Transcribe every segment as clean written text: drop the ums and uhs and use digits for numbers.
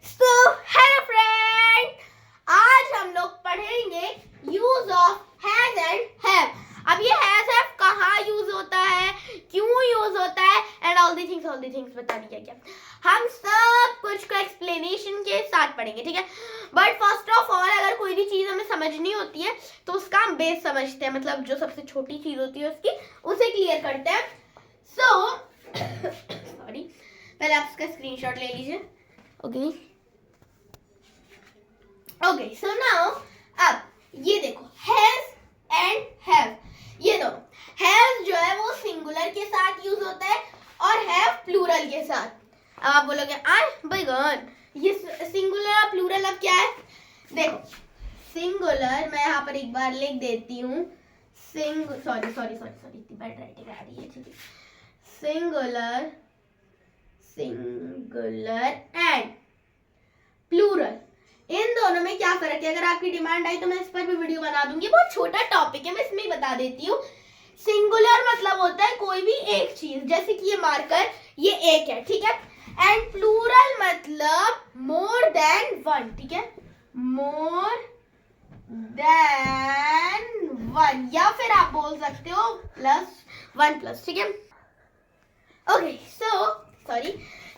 So hello friend, आज हम लोग पढ़ेंगे use of has and have. अब ये हैज हैव कहाँ यूज होता है, क्यों यूज होता है एंड ऑल दी थिंग्स बता दिया गया। हम सब कुछ को एक्सप्लेनेशन के साथ पढ़ेंगे, ठीक है। बट फर्स्ट ऑफ ऑल अगर कोई भी चीज हमें समझनी होती है तो उसका हम बेस समझते हैं, मतलब जो सबसे छोटी चीज होती है उसकी, उसे क्लियर करते हैं। सो सॉरी, पहले आप इसका स्क्रीनशॉट ले लीजिए। ओके सो नाउ अब ये देखो हैज एंड हैव, ये दोनों हैज जो है वो सिंगुलर के साथ यूज होता है और हैव प्लूरल के साथ। अब आप बोलोगे बैगन, ये सिंगुलर और प्लूरल अब क्या है? देखो सिंगुलर मैं यहाँ पर एक बार लिख देती हूँ, सॉरी इतनी बैड राइटिंग आ रही है, ठीक है। सिंगुलर एंड प्लूरल, इन दोनों में क्या फर्क है? अगर आपकी डिमांड आई तो मैं इस पर भी वीडियो बना दूंगी, बहुत छोटा टॉपिक है, मैं इसमें ही बता देती हूँ। सिंगुलर मतलब होता है कोई भी एक चीज, जैसे कि ये मार्कर, ये एक है, ठीक है। एंड प्लूरल मतलब मोर देन वन, ठीक है, मोर देन वन, या फिर आप बोल सकते हो +1+, ठीक है। ओके सो सॉरी,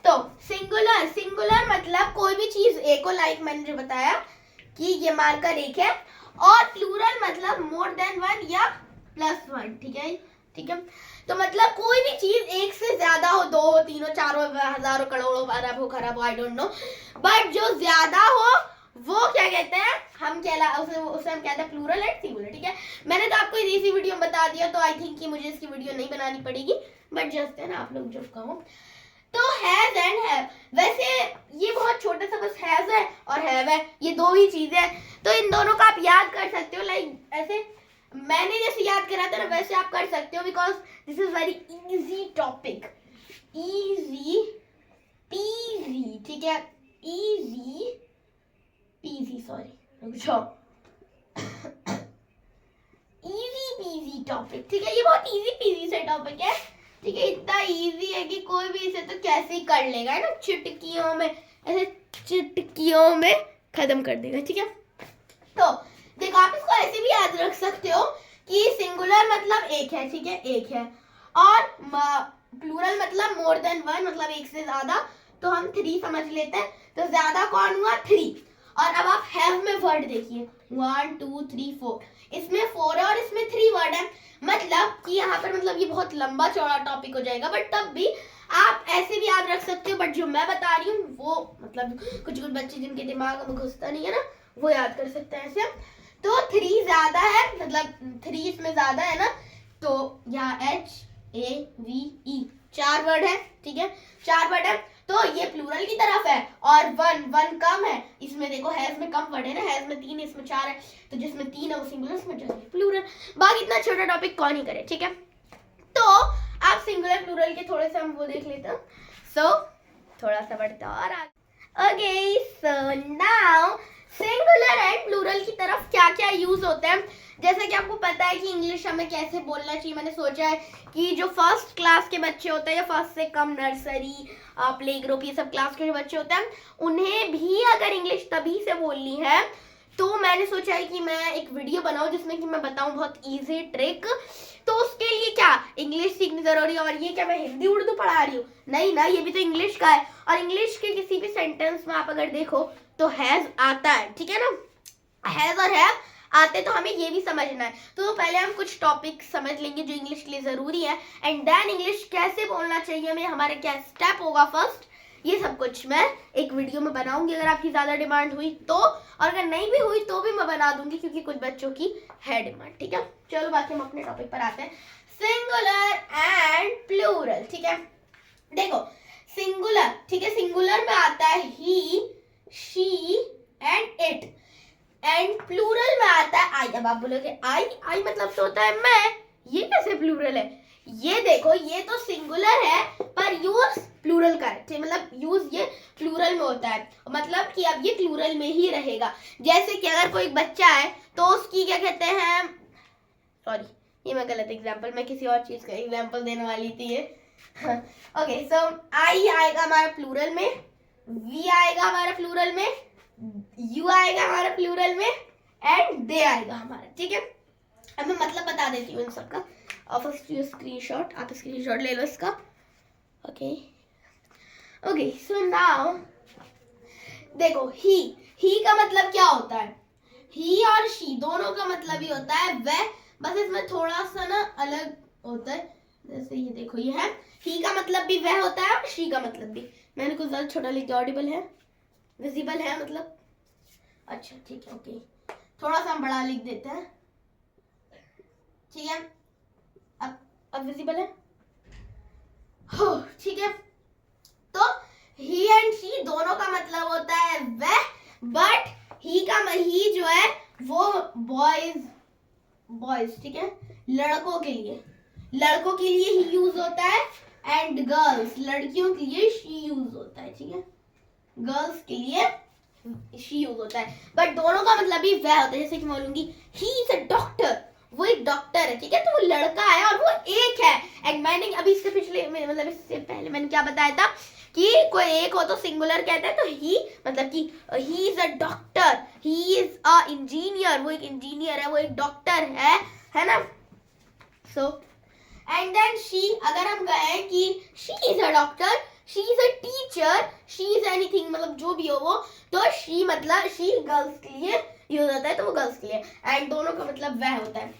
तो सिंगुलर मतलब कोई भी चीज एक हो, लाइक मैंने जो बताया कि ये मार्कर एक है, और प्लूरल मतलब मोर देन वन या +1, ठीक है। तो मतलब कोई भी चीज एक से ज्यादा हो, 2 हो, 3 हो, 4 हो, हजारों, करोड़ों, अरब हो, खरब हो, आई डोंट नो, बट जो ज्यादा हो वो क्या कहते हैं? उसे हम कहते हैं प्लूरल एंड सिंगुलर, ठीक है। मैंने तो आपको इसी वीडियो में बता दिया, तो आई थिंक कि मुझे इसकी वीडियो नहीं बनानी पड़ेगी, बट जस्ट है ना, आप लोग जो कहो। तो हैज एंड हैव, वैसे ये बहुत छोटा सा बस हैज है और हैव है, ये दो ही चीजें हैं, तो इन दोनों को आप याद कर सकते हो, लाइक ऐसे मैंने जैसे याद करा था ना वैसे आप कर सकते हो, because this is very easy topic, easy PG, ठीक है, easy PG, sorry easy PG topic, ठीक है। ये बहुत इजी पीजी से टॉपिक है, ठीक है, इतना इजी है कि कोई भी इसे तो कैसे ही कर लेगा, है ना, चुटकियों में, ऐसे चुटकियों में खत्म कर देगा, ठीक है। तो देखो आप इसको ऐसे भी याद रख सकते हो कि सिंगुलर मतलब एक है, ठीक है, एक है, और प्लूरल मतलब मोर देन वन, मतलब एक से ज्यादा, तो हम 3 समझ लेते हैं, तो ज्यादा कौन हुआ? 3। और अब आप हैव में वर्ड देखिए, 1 2 3 4, इसमें 4 है और इसमें 3 वर्ड है, मतलब कि यहाँ पर मतलब ये बहुत लंबा चौड़ा टॉपिक हो जाएगा, बट तब भी आप ऐसे भी याद रख सकते हो, बट जो मैं बता रही हूँ वो मतलब कुछ बच्चे जिनके दिमाग में घुसता नहीं है ना, वो याद कर सकते हैं ऐसे। तो 3 ज्यादा है, मतलब 3 इसमें ज्यादा है ना, तो यहाँ HAVE 4 वर्ड है, ठीक है, 4 वर्ड है, तो ये प्लूरल की तरफ है, और वन कम है, इसमें देखो हैज में कम वर्ड है ना, हैज में 3 इसमें 4 है, तो जिसमें 3 है वो सिंगुलर, इसमें जो है प्लूरल। बाकी इतना छोटा टॉपिक कौन ही करे, ठीक है। तो आप सिंगुलर प्लूरल के थोड़े से हम वो देख लेते हैं, सो थोड़ा सा बढ़ता और okay so now singular and plural की तरफ क्या क्या यूज होते हैं। जैसे कि आपको पता है कि इंग्लिश हमें कैसे बोलना चाहिए, मैंने सोचा है कि जो फर्स्ट क्लास के बच्चे होते हैं या फर्स्ट से कम, नर्सरी, प्ले ग्रुप, ये सब क्लास के जो बच्चे होते हैं, उन्हें भी अगर इंग्लिश तभी से बोलनी है, तो मैंने सोचा है कि मैं एक वीडियो बनाऊं जिसमें कि मैं बताऊं बहुत इजी ट्रिक। तो उसके लिए क्या इंग्लिश सीखनी जरूरी है, और ये क्या मैं हिंदी उर्दू पढ़ा रही हूँ? नहीं ना, ये भी तो इंग्लिश का है, और इंग्लिश के किसी भी सेंटेंस में आप अगर देखो तो हैज आता है, ठीक है ना, हैज और हैव आते, तो हमें ये भी समझना है। तो पहले हम कुछ टॉपिक समझ लेंगे जो इंग्लिश के लिए जरूरी है, एंड देन इंग्लिश कैसे बोलना चाहिए हमें, हमारा क्या स्टेप होगा फर्स्ट, ये सब कुछ मैं एक वीडियो में बनाऊंगी अगर आपकी ज्यादा डिमांड हुई तो, और अगर नहीं भी हुई तो भी मैं बना दूंगी, क्योंकि कुछ बच्चों की है डिमांड, ठीक है। चलो बाकी हम अपने टॉपिक पर आते हैं, सिंगुलर एंड प्लूरल, ठीक है। देखो सिंगुलर, ठीक है, सिंगुलर में आता है he, she and it, and plural में आता है आई। अब आप बोलोगे आई मतलब तो होता है मैं, ये कैसे प्लूरल है? ये देखो ये तो सिंगुलर है पर यूज प्लूरल का है, मतलब यूज ये प्लूरल में होता है, मतलब कि अब ये प्लूरल में ही रहेगा। जैसे कि अगर कोई बच्चा है तो उसकी क्या कहते हैं, सॉरी ये मैं गलत एग्जांपल, मैं किसी और चीज का एग्जांपल देने वाली थी ये। ओके सो आई आएगा हमारा प्लूरल में, वी आएगा हमारा प्लूरल में, यू आएगा हमारा प्लूरल में, एंड दे आएगा हमारा, ठीक है। अब मैं मतलब बता देती हूँ इन सबका। और फर्स्ट यू स्क्रीनशॉट, आप स्क्रीनशॉट ले लो इसका। ओके ओके, सो नाउ देखो, ही का मतलब क्या होता है, ही और शी दोनों का मतलब ही होता है वह, बस इसमें थोड़ा सा ना अलग होता है। जैसे ये देखो, ये है, ही का मतलब भी वह होता है और शी का मतलब भी। मैंने कुछ ज्यादा छोटा लिख दिया। ऑडिबल है, विजिबल है मतलब, अच्छा ठीक है, ओके, थोड़ा सा हम बड़ा लिख देते हैं, ठीक है। अब विजिबल है, हो ठीक है। तो ही एंड शी दोनों का मतलब होता है वह, बट ही जो है वो बॉयज, ठीक है, लड़कों के लिए ही यूज होता है, एंड गर्ल्स लड़कियों के लिए शी यूज होता है, ठीक है। गर्ल्स के लिए शी यूज होता है, बट दोनों का मतलब भी वह होता है। जैसे कि मैं बोलूंगी ही इज अ डॉक्टर, वो एक डॉक्टर है, ठीक है, तो वो लड़का है और वो एक है। एंड मैंने अभी इससे पहले मैंने क्या बताया था कि कोई एक हो तो सिंगुलर कहते हैं, तो ही मतलब कि he is a doctor, he is a engineer, वो एक इंजीनियर है, वो एक डॉक्टर है ना। सो एंड देन शी, अगर हम कहें कि she is a doctor, she is a teacher, she is anything, मतलब जो भी हो वो, तो शी मतलब शी गर्ल्स के लिए यूज होता है, तो वो गर्ल्स के लिए, एंड दोनों का मतलब वह होता है।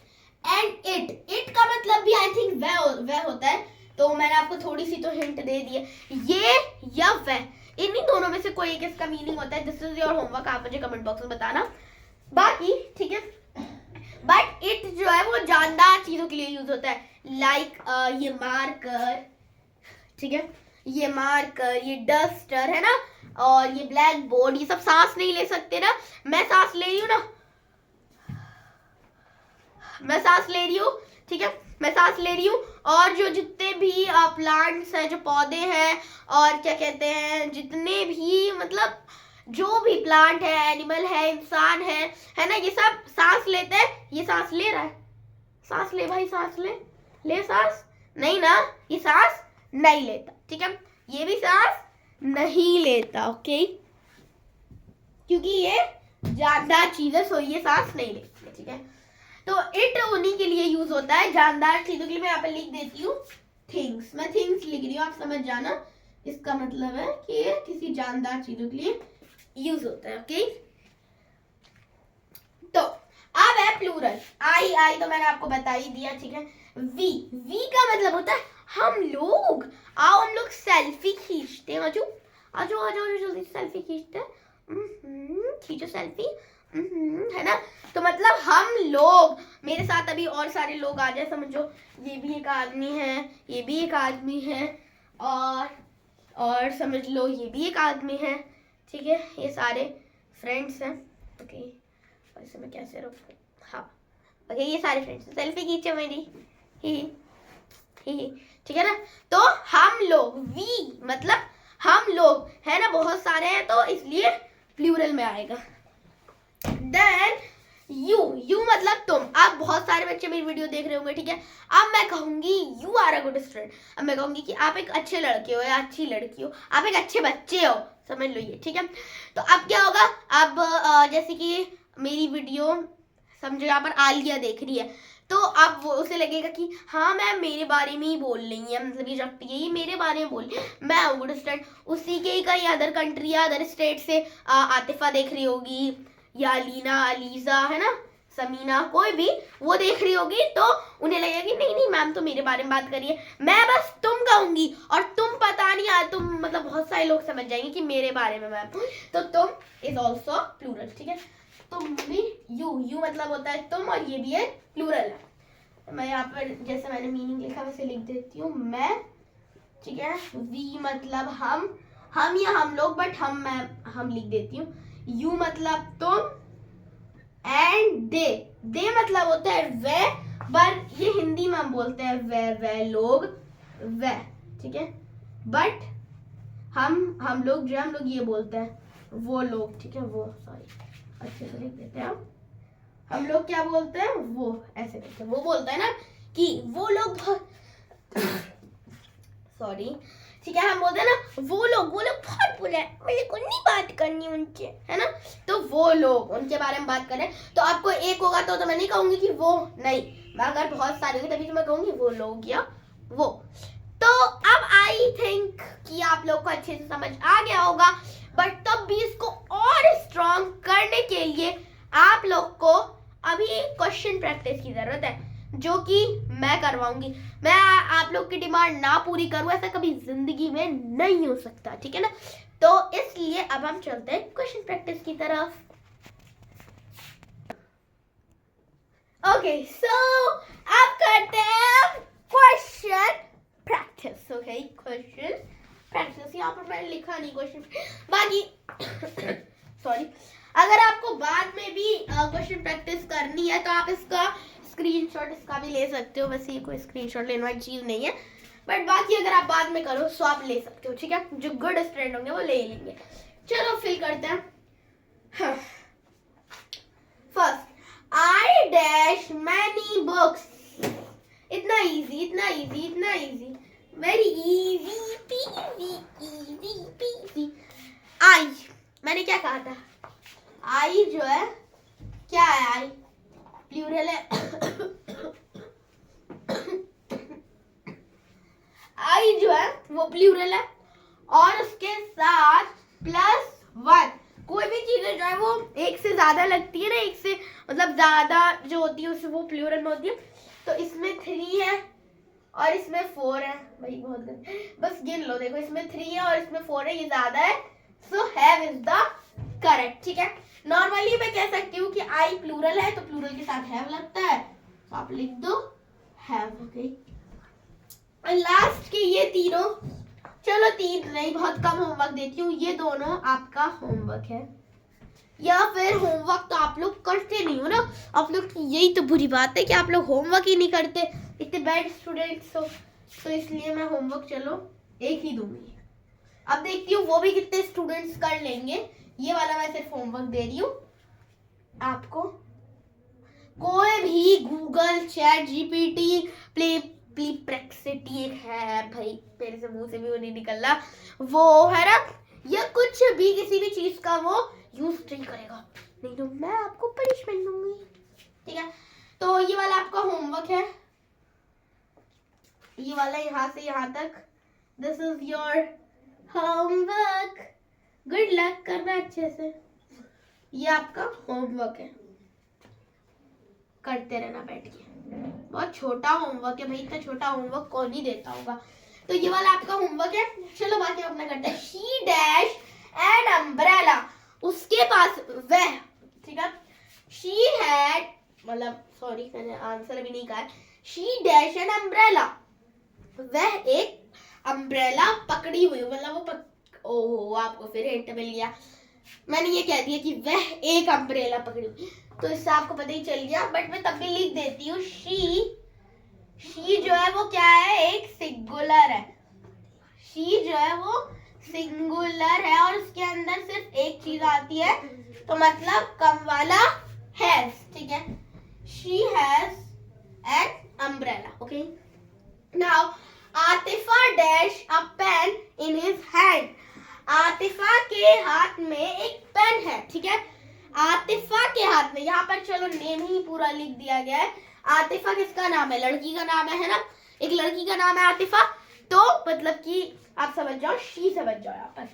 एंड इट का मतलब भी आई थिंक वह होता है, तो मैंने आपको थोड़ी सी तो हिंट दे दी है, ये या वह, इन्हीं दोनों में से कोई एक इसका मीनिंग होता है। दिस इज योर होमवर्क, आप मुझे कमेंट बॉक्स में बताना बाकी, ठीक है। बट इट जो है वो जानदार चीजों के लिए यूज होता है, लाइक ये मार्कर, ठीक है, ये मार्कर, ये डस्टर है ना, और ये ब्लैक बोर्ड, ये सब सांस नहीं ले सकते ना, मैं सांस ले रही हूँ ना, मैं सांस ले रही हूँ, ठीक है, मैं सांस ले रही हूँ। और जो जितने भी प्लांट्स हैं, जो पौधे हैं, और क्या कहते हैं, जितने भी मतलब जो भी प्लांट है, एनिमल है, इंसान है ना, ये सब सांस लेते हैं। ये सांस ले रहा है, सांस ले भाई, सांस ले सांस, नहीं ना, ये सांस नहीं लेता, ठीक है, ये भी सांस नहीं लेता, ओके, क्योंकि ये जानदार चीज है, सो ये सांस नहीं लेती, ठीक है। तो इट उन्हीं के लिए यूज होता है, जानदार चीजों के लिए। मैं यहाँ पे लिख देती हूँ थिंग्स, मैं थिंग्स लिख रही हूँ, आप समझ जाना, इसका मतलब है कि ये किसी जानदार चीजों के लिए यूज होता है, ओके। तो अब है प्लूरल, आई तो मैंने आपको बता ही दिया, ठीक है। वी का मतलब होता है हम लोग, आओ हम लोग सेल्फी खींचते हैं, आजो जल्दी सेल्फी खींचते हैं, खींचो सेल्फी, है ना। तो मतलब हम लोग, मेरे साथ अभी और सारे लोग आ जाए, समझो, ये भी एक आदमी है, ये भी एक आदमी है, और समझ लो ये भी एक आदमी है, ठीक है, ये सारे फ्रेंड्स हैं, ओके। और इसे मैं कैसे रखूं, हाँ ओके, ये सारे फ्रेंड्स, सेल्फी खींचे मेरी, ही ठीक है ना। तो हम लोग, वी मतलब हम लोग, है ना, बहुत सारे हैं, तो इसलिए प्लूरल में आएगा। देन यू मतलब तुम। आप बहुत सारे बच्चे मेरी वीडियो देख रहे होंगे, ठीक है। अब मैं कहूंगी you are a good student, अब मैं कहूंगी कि आप एक अच्छे लड़के हो या अच्छी लड़की हो, आप एक अच्छे बच्चे हो, समझ लो ये, ठीक है। तो अब क्या होगा, अब जैसे कि मेरी वीडियो समझो यहाँ पर आलिया देख रही है, तो अब वो उसे लगेगा कि हाँ मैम मेरे बारे में ही बोल रही है, मतलब ये जब ये मेरे बारे में बोल रही है, मैं हूँ गुड स्टूडेंट। उसी के ही कई अदर कंट्री या अदर स्टेट से आतिफा देख रही होगी, या अलीना, अलीजा, है ना, समीना, कोई भी वो देख रही होगी, तो उन्हें लगेगा कि नहीं मैम तो मेरे बारे में बात करिए, मैं बस तुम कहूंगी, और तुम पता नहीं यार, तुम मतलब बहुत सारे लोग समझ जाएंगे कि मेरे बारे में मैम, तो तुम इज ऑल्सो प्लूरल, ठीक है। तुम भी यू मतलब होता है तुम, और ये भी एक प्लूरल है। मैं यहाँ पर जैसे मैंने मीनिंग लिखा वैसे लिख देती हूँ मैं, ठीक है। वी मतलब हम या हम लोग, बट हम लिख देती हूँ। यू मतलब तुम, एंड दे मतलब होता है वे, पर ये हिंदी में हम बोलते हैं वे लोग, वे, ठीक है। बट हम लोग ये बोलते हैं वो लोग, ठीक है, वो, सॉरी अच्छे से लिख देते हैं हम लोग क्या बोलते हैं, वो ऐसे करते हैं, वो बोलता है ना कि वो लोग सॉरी, ठीक है, हम बोलते हैं ना वो लोग बहुत बुरे हैं, मेरे को नहीं बात करनी उनसे, है ना, तो वो लोग उनके बारे में बात करें तो आपको एक होगा तो मैं नहीं कहूंगी कि वो, नहीं, मैं अगर बहुत सारे होंगे तभी तो मैं कहूंगी वो लोग या वो। तो अब आई थिंक कि आप लोग को अच्छे से समझ आ गया होगा, बट तब भी इसको और स्ट्रॉन्ग करने के लिए आप लोग को अभी क्वेश्चन प्रैक्टिस की जरूरत है, जो कि मैं करवाऊंगी। मैं आप लोग की डिमांड ना पूरी करूं ऐसा कभी जिंदगी में नहीं हो सकता, ठीक है ना। तो इसलिए अब हम चलते हैं क्वेश्चन प्रैक्टिस की तरफ। ओके, सो अब करते हैं question practice. Okay, question practice, यहाँ पर मैंने लिखा नहीं क्वेश्चन, बाकी सॉरी, अगर आपको बाद में भी क्वेश्चन प्रैक्टिस करनी है तो आप इसका स्क्रीनशॉट इसका भी ले सकते हो, वैसे ये कोई स्क्रीनशॉट लेने वाली चीज नहीं है, बट बाकी अगर आप बाद में करो तो आप ले सकते हो, ठीक है, जो गुड स्टूडेंट होंगे वो ले लेंगे। चलो फिल करते हैं। First, I dash many books, इतना इजी, इतना इजी, इतना easy, very easy peasy, easy peasy. I, मैंने क्या कहा था, आई जो है क्या है, आई प्लूरल है। आई जो है वो प्लूरल है और उसके साथ +1, कोई भी चीज जो है वो एक से ज्यादा लगती है ना, एक से मतलब ज्यादा जो होती है उससे वो प्लूरल में होती है। तो इसमें 3 है और इसमें 4 है, भाई बहुत गंदे, बस गिन लो, देखो इसमें 3 है और इसमें 4 है, ये ज्यादा है, so have is the correct, ठीक है। नॉर्मली मैं कह सकती हूँ कि आई प्लूरल है तो प्लूरल के साथ हैव लगता है, तो आप लिख दो हैव। ओके, लास्ट के ये तीनों, चलो 3 नहीं, बहुत कम होमवर्क देती हूँ, ये दोनों आपका होमवर्क है, या फिर होमवर्क तो आप लोग करते नहीं हो ना, आप लोग, यही तो बुरी बात है कि आप लोग होमवर्क ही नहीं करते, इतने बैड स्टूडेंट्स हो, तो इसलिए मैं होमवर्क चलो एक ही दूंगी। अब देखती हूँ वो भी कितने स्टूडेंट्स कर लेंगे, ये वाला मैं सिर्फ होमवर्क दे रही हूँ आपको। कोई भी गूगल, चैट जीपीटी, प्लेक्सिटी एक है भाई, मेरे से मुंह से भी वो नहीं निकल रहा, वो है ना, या कुछ भी किसी भी चीज का वो यूज नहीं करेगा, नहीं तो मैं आपको पनिशमेंट दूंगी, ठीक है। तो ये वाला आपका होमवर्क है, ये वाला यहाँ से यहाँ तक, this is your homework, good luck करना अच्छे से, ये आपका होमवर्क है, करते रहना बैठ के, बहुत छोटा होमवर्क है भाई, इतना छोटा होमवर्क कौन ही देता होगा, तो ये वाला आपका होमवर्क है। चलो बाकी अपना करते हैं। शी डैश एन अम्ब्रेला, उसके पास वह, ठीक है, शी हैड, मतलब सॉरी मैंने आंसर भी नहीं कहा, शी डैश एन अम्ब्रेला, वह एक अम्ब्रेला पकड़ी हुई, मतलब वो ओहो आपको फिर हिंट मिल गया, मैंने ये कह दिया कि वह एक अम्ब्रेला पकड़ी हुई, तो इससे आपको पता ही चल गया, बट मैं तब भी लिख देती हूँ, शी जो है वो क्या है, एक सिंगुलर है, शी जो है वो सिंगुलर है और उसके अंदर सिर्फ एक चीज आती है, तो मतलब कम वाला हैज, ठीक है, she has an umbrella. Okay, now Atifa dash a pen in his hand, Atifa के हाथ में एक पेन है, ठीक है, आतिफा के हाथ में, यहाँ पर चलो नेम ही पूरा लिख दिया गया है, आतिफा किसका नाम है, लड़की का नाम है ना, एक लड़की का नाम है आतिफा, तो मतलब कि आप समझ जाओ, शी समझ जाओ, यहाँ पर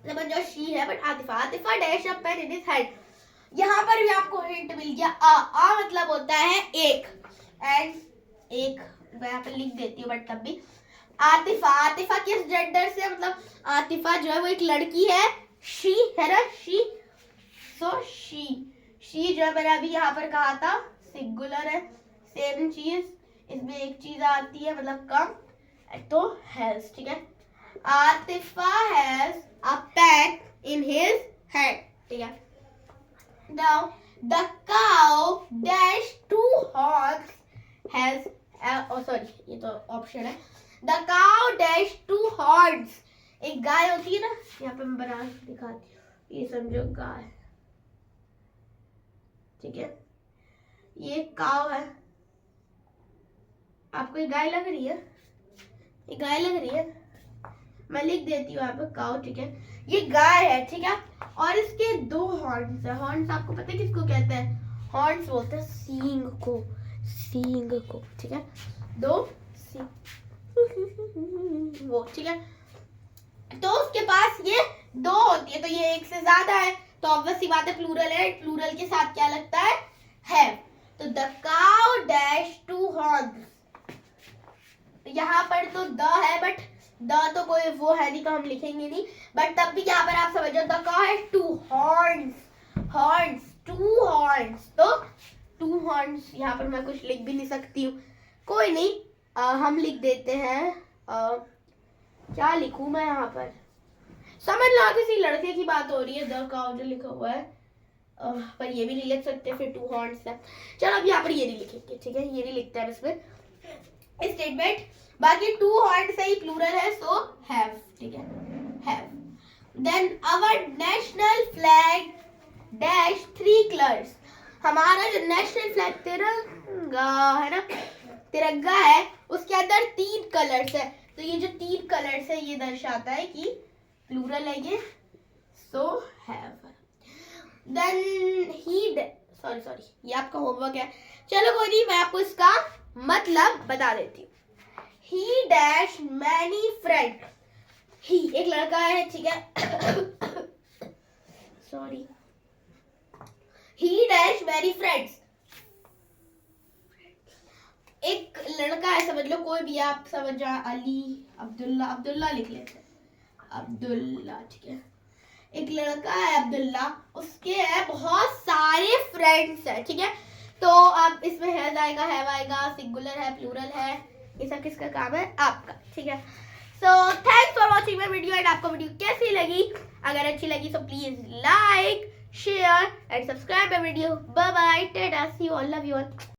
समझ जाओ शी है, but Atifa dash a pen in his hand, यहाँ पर भी आपको हिंट मिल गया, आ मतलब होता है एक, एंड एक मैं यहाँ पर लिख देती हूँ, बट तब भी आतिफा किस जेंडर से, मतलब आतिफा जो है वो एक लड़की है, शी है ना, शी, सो शी जो है मैंने अभी यहाँ पर कहा था सिंगुलर है, सेम चीज, इसमें एक चीज आती है मतलब कम, तो हैज, ठीक है, Atifa has a pen in his hand, ठीक है। Now the cow dash 2 horns has, sorry ये तो ऑप्शन है, द काउ डैश 2 हॉर्न्स, एक गाय होती है ना, यहाँ पे मैं बना दिखाती हूँ, ये समझो गाय, ठीक है, ये काउ है, आपको ये गाय लग रही है, ये गाय लग रही है, मैं लिख देती हूँ यहाँ पे काउ, ठीक है। ये गाय है, ठीक है, और इसके 2 हॉर्न्स है। हॉर्न्स आपको पता है किसको कहते हैं? हॉर्न्स बोलते हैं सींग को, सींग को, ठीक है। 2 सींग वो, ठीक है। तो उसके पास ये 2 होती है, तो ये 1 से ज्यादा है, तो ऑब्वियस सी बात है प्लूरल है। प्लूरल के साथ क्या लगता है? हैव। तो द काउ डैश 2 हॉर्न्स। यहाँ पर तो द है, बट द तो कोई वो है नहीं, तो हम लिखेंगे नहीं, बट तब भी यहाँ पर आप समझो द काउ है 2 हॉर्न्स, हॉर्न्स 2 हॉर्न्स। तो 2 हॉर्न्स यहाँ पर मैं कुछ लिख भी नहीं सकती हूँ, कोई नहीं, हम लिख देते हैं। क्या लिखूं मैं यहाँ पर? समझ लो किसी लड़के की बात हो रही है, द काउ जो लिखा हुआ है, पर ये भी नहीं लिख सकते, फिर 2 हॉर्न्स है। चलो अब यहाँ पर ये नहीं लिखेंगे, ठीक है, ये नहीं लिखते हैं इसमें स्टेटमेंट। बाकी 2 हॉर्न्स से ही प्लूरल है, सो हैव, ठीक है, have. Then our national flag dash 3 colours. हमारा जो नेशनल फ्लैग तिरंगा है ना, तिरंगा है, उसके अंदर 3 कलर्स है। तो ये जो 3 कलर्स है ये दर्शाता है कि प्लूरल है ये, so have. Then he, sorry ये आपका होमवर्क है, चलो कोई नहीं, मैं आपको इसका मतलब बता देती हूँ। He dash many friends. He एक लड़का है, ठीक है, sorry. He dash many friends. एक लड़का है, समझ लो कोई भी, आप समझ जाओ, अली, अब्दुल्ला, अब्दुल्ला लिख लेते हैं, अब्दुल्ला, ठीक है। एक लड़का है अब्दुल्ला, उसके है बहुत सारे फ्रेंड्स है, ठीक है। तो अब इसमें हैव आएगा, सिंगुलर है, प्लूरल है, ये सब किसका काम है? आपका, ठीक है। So thanks for watching my video, and आपको वीडियो कैसी लगी? अगर अच्छी लगी तो please like, share and subscribe my video. Bye bye, tata, see you all, love you all.